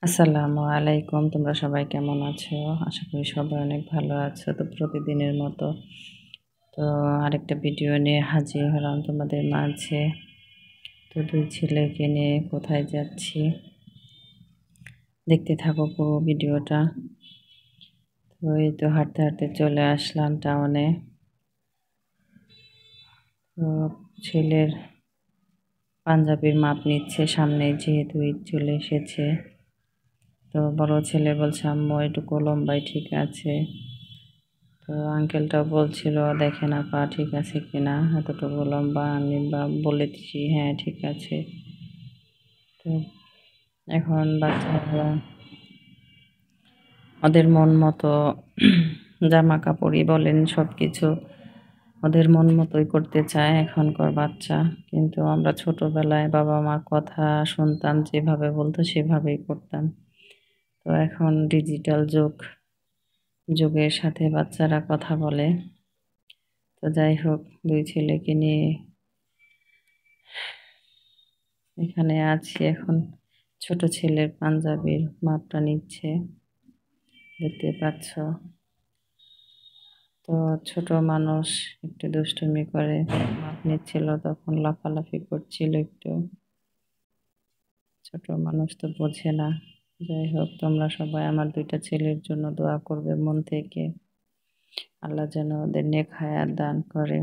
আসসালামু আলাইকুম। তোমরা সবাই কেমন আছো? আশা করি সবাই অনেক ভালো আছো। তো প্রতিদিনের মতো আরেকটা ভিডিও নিয়ে হাজির হলাম তোমাদের মাঝে। তো 2 ছেলেকে নিয়ে কোথায় যাচ্ছি দেখতে থাকো পুরো ভিডিওটা। তো এই তো হাঁটতে হাঁটতে চলে আসলাম টাউনে। তো ছেলের পাঞ্জাবির মাপ নিচ্ছে, সামনে যেহেতু ঈদ চলে এসেছে। তো বড় ছেলে বলছে, আম্মু এটুকু লম্বাই ঠিক আছে। তো আঙ্কেলটাও বলছিল, দেখেন আপা ঠিক আছে কিনা, এতটুকু লম্বা। আমি বলেছি হ্যাঁ ঠিক আছে। তো এখন বাচ্চারা ওদের মন মতো জামা কাপড়ই বলেন সব কিছু ওদের মন মতোই করতে চায় এখনকার বাচ্চা। কিন্তু আমরা ছোটবেলায় বাবা মা কথা শুনতাম, যেভাবে বলতো সেভাবেই করতাম। তো এখন ডিজিটাল যুগের সাথে বাচ্চারা কথা বলে। তো যাই হোক, 2 ছেলেকে নিয়ে এখানে আছি এখন। ছোট ছেলের পাঞ্জাবির মাপটা নিচ্ছে, দেখতে পাচ্ছ। তো ছোট মানুষ একটু দুষ্টুমি করে, মাপ নিচ্ছিল তখন লাফালাফি করছিল একটু। ছোট মানুষ তো বোঝে না। যাই হোক, তোমরা সবাই আমার 2টা ছেলের জন্য দোয়া করবে মন থেকে। আল্লাহ যেন ওদের নেক হায়াত দান করে,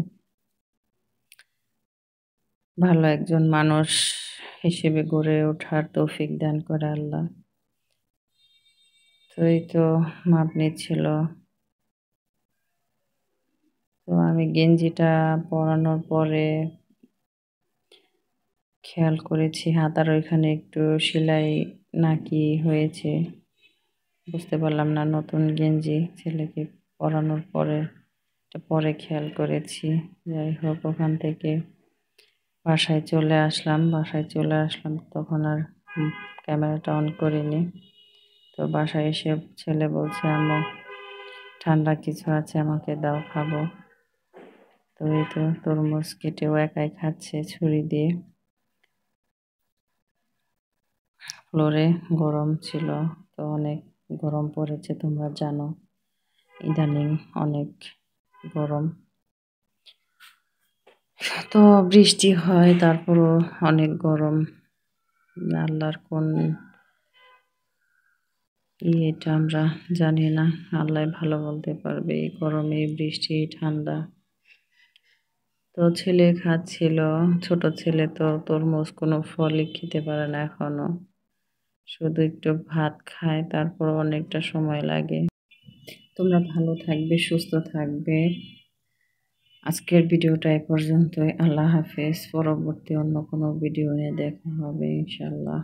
ভালো একজন মানুষ হিসেবে গড়ে ওঠার তৌফিক দান করে আল্লাহ। তো এই তো মাপ নিচ্ছিল। তো আমি গেঞ্জিটা পরানোর পরে খেয়াল করেছি হাতার ওইখানে একটু সেলাই নাকি হয়েছে, বুঝতে পারলাম না। নতুন গেঞ্জি ছেলেকে পরানোর পরে পরে খেয়াল করেছি। যাই হোক, ওখান থেকে বাসায় চলে আসলাম তখন আর ক্যামেরাটা অন করিনি। তো বাসায় এসে ছেলে বলছে, আম্মু ঠান্ডা কিছু আছে আমাকে দাও, খাবো। তো এই তো তরমুজ কেটেও একাই খাচ্ছে ছুরি দিয়ে। ফ্লোরে গরম ছিল, তো অনেক গরম পড়েছে, তোমরা জানো ইদানিং অনেক গরম। তো বৃষ্টি হয় তারপরও অনেক গরম। আল্লাহর কোন এটা আমরা জানি না, আল্লাহ ভালো বলতে পারবে। এই গরমে বৃষ্টি ঠান্ডা। তো ছেলে খাচ্ছিল, ছোট ছেলে তো তরমুজ কোনো ফলই খেতে পারে না এখনো, শুধু একটু ভাত খায়, তারপর অনেকটা সময় লাগে। তোমরা ভালো থাকবে, সুস্থ থাকবে। আজকের ভিডিওটা এ পর্যন্তই। আল্লাহ হাফেজ। পরবর্তী অন্য কোনো ভিডিও নিয়ে দেখা হবে ইনশাল্লাহ।